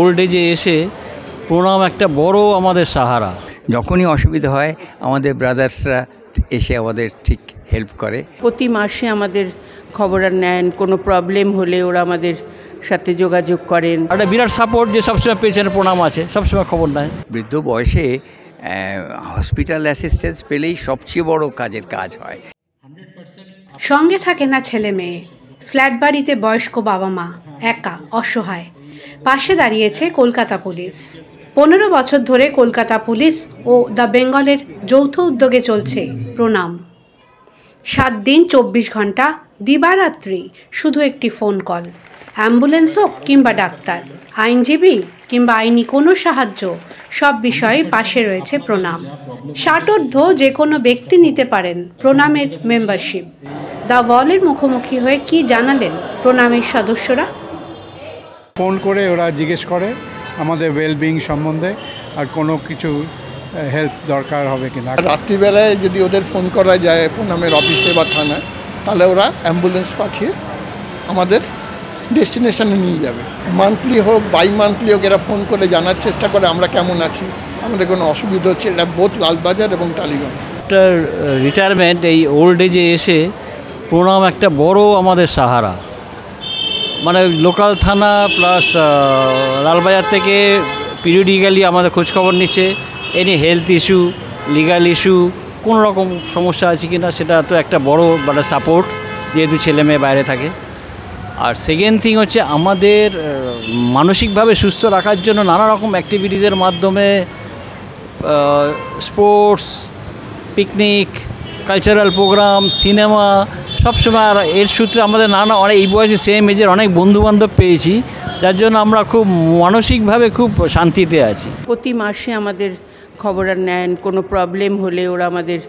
Old এজে এসে প্রণাম একটা বড় আমাদের সাহারা। যখনই অসুবিধা হয় আমাদের ব্রাদার্সরা এসে আমাদের ঠিক হেল্প করে। প্রতি মাসে আমাদের খবর নেন, কোনো প্রবলেম হলে ওরা আমাদের সাথে যোগাযোগ করেন। একটা বিরাট সাপোর্ট যে সবসময় পেশেন্টের প্রণাম আছে, সবসময় খবর নেয়। বৃদ্ধ বয়সে হসপিটাল অ্যাসিস্ট্যান্স পেলেই সবচেয়ে বড় কাজের কাজ হয়। সঙ্গে থাকে না ছেলে মেয়ে, ফ্ল্যাট বাড়িতে বয়স্ক বাবা মা, একা অসহায়। পাশে দাঁড়িয়েছে কলকাতা পুলিশ। 15 বছর ধরে কলকাতা পুলিশ ও দ্য বেঙ্গলের যৌথ উদ্যোগে চলছে প্রণাম। 7 দিন 24 ঘন্টা দিবারাত্রি শুধু একটি ফোন কল। অ্যাম্বুলেন্স হোক কিংবা ডাক্তার, আইনজীবী কিংবা আইনি কোনো সাহায্য, সব বিষয়ে পাশে রয়েছে প্রণাম। 60 যে কোনো ব্যক্তি নিতে পারেন প্রণামের মেম্বারশিপ। দ্য ওয়ালের মুখোমুখি হয়ে কি জানালেন প্রণামের সদস্যরা? ফোন করে ওরা জিজ্ঞেস করে আমাদের ওয়েলবিং সম্বন্ধে, আর কোনো কিছু হেল্প দরকার হবে কিনা। রাত্রিবেলায় যদি ওদের ফোন করা যায় প্রণামের অফিসে বা থানায়, তাহলে ওরা অ্যাম্বুলেন্স পাঠিয়ে আমাদের ডেস্টিনেশনে নিয়ে যাবে। মান্থলি হোক বাই মান্থলি হোক, এরা ফোন করে জানার চেষ্টা করে আমরা কেমন আছি, আমাদের কোনো অসুবিধা হচ্ছে। এটা বোথ লালবাজার এবং টালিগঞ্জ। একটা রিটায়ারমেন্ট এই ওল্ড এজে এসে প্রণাম একটা বড় আমাদের সাহারা। মানে লোকাল থানা প্লাস লালবাজার থেকে পিরিয়ডিক্যালি আমাদের খোঁজখবর নিচ্ছে, any health issue, legal issue, কোনো রকম সমস্যা আছে কি না, সেটা তো একটা বড় মানে সাপোর্ট, যেহেতু ছেলে মেয়ে বাইরে থাকে। আর সেকেন্ড থিং হচ্ছে আমাদের মানসিকভাবে সুস্থ রাখার জন্য নানা রকম অ্যাক্টিভিটিসের মাধ্যমে sports, picnic, cultural program, cinema, সবসময়। আর এর সূত্রে আমাদের অনেক এই বয়সে সেম এজের অনেক বন্ধুবান্ধব পেয়েছি, যার জন্য আমরা খুব মানসিকভাবে খুব শান্তিতে আছি। প্রতি মাসে আমাদের খবর নেন, কোনো প্রবলেম হলে ওরা আমাদের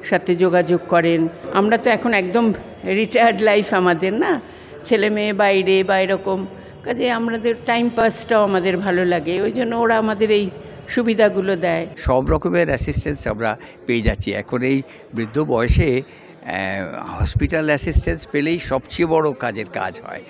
সাথে যোগাযোগ করেন। আমরা তো এখন একদম রিটায়ার্ড লাইফ আমাদের, না ছেলে মেয়ে বাইরে বা এরকম, কাজে আমাদের টাইম পাসটাও আমাদের ভালো লাগে, ওই জন্য ওরা আমাদের এই সুবিধাগুলো দেয়। সব রকমের অ্যাসিস্ট্যান্স আমরা পেয়ে যাচ্ছি এখন এই বৃদ্ধ বয়সে। হসপিটাল অ্যাসিস্ট্যান্স পেলেই সবচেয়ে বড় কাজের কাজ হয়।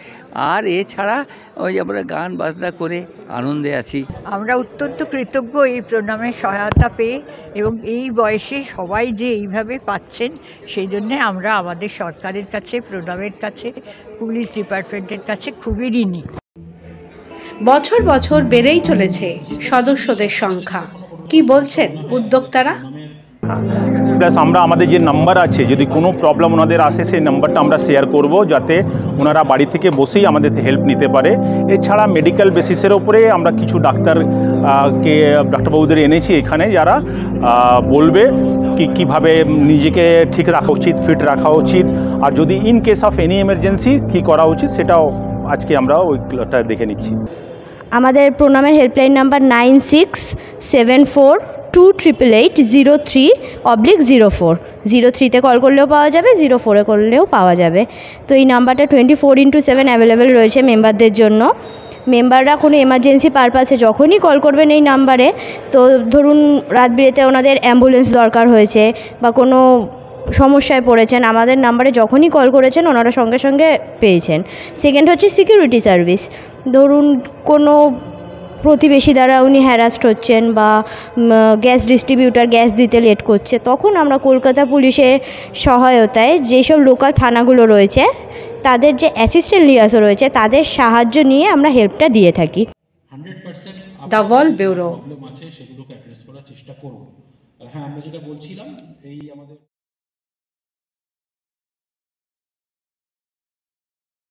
আর এছাড়া ওই আমরা গান বাজনা করে আনন্দে আছি। আমরা অত্যন্ত কৃতজ্ঞ এই প্রণামের সহায়তা পেয়ে, এবং এই বয়সে সবাই যে এইভাবে পাচ্ছেন, সেই জন্যে আমরা আমাদের সরকারের কাছে, প্রণামের কাছে, পুলিশ ডিপার্টমেন্টের কাছে খুবই ঋণী। বছর বছর বেড়েই চলেছে সদস্যদের সংখ্যা। কি বলছেন উদ্যোক্তারা? প্লাস আমরা আমাদের যে নাম্বার আছে, যদি কোনো প্রবলেম ওনাদের আসে সেই নাম্বারটা আমরা শেয়ার করব, যাতে ওনারা বাড়ি থেকে বসেই আমাদের হেল্প নিতে পারে। এছাড়া মেডিকেল বেসিসের ওপরে আমরা কিছু ডাক্তারবাবুদের এনেছি এখানে, যারা বলবে কীভাবে নিজেকে ঠিক রাখা উচিত, ফিট রাখা উচিত, আর যদি in case of any emergency কী করা উচিত, সেটাও আজকে আমরা ওইটা দেখে নিচ্ছি। আমাদের প্রণামের হেল্পলাইন নাম্বার 9674288803/04। 03-তে কল করলেও পাওয়া যাবে, 04-এ করলেও পাওয়া যাবে। তো এই নাম্বারটা 24x7 অ্যাভেলেবেল রয়েছে মেম্বারদের জন্য। মেম্বাররা কোনো এমার্জেন্সি পারপাসে যখনই কল করবেন এই নাম্বারে, তো ধরুন রাত বিরেতে ওনাদের অ্যাম্বুলেন্স দরকার হয়েছে বা কোনো সমস্যায় পড়েছেন, আমাদের নাম্বারে যখনই কল করেছেন ওনারা সঙ্গে সঙ্গে পেয়েছেন। সেকেন্ড হচ্ছে সিকিউরিটি সার্ভিস। ধরুন কোনো প্রতিবেশী দ্বারা উনি হ্যারাস্ট হচ্ছেন বা গ্যাস ডিস্ট্রিবিউটার গ্যাস দিতে লেট করছে, তখন আমরা কলকাতা পুলিশের সহায়তায় যেসব লোকাল থানাগুলো রয়েছে, তাদের যে অ্যাসিস্ট্যান্ট লিয়াজও রয়েছে, তাদের সাহায্য নিয়ে আমরা হেল্পটা দিয়ে থাকি। The wall bureau. সেগুলোকে অ্যাড্রেস করার চেষ্টা করব। হ্যাঁ, আমরা যেটা বলছিলাম, এই আমাদের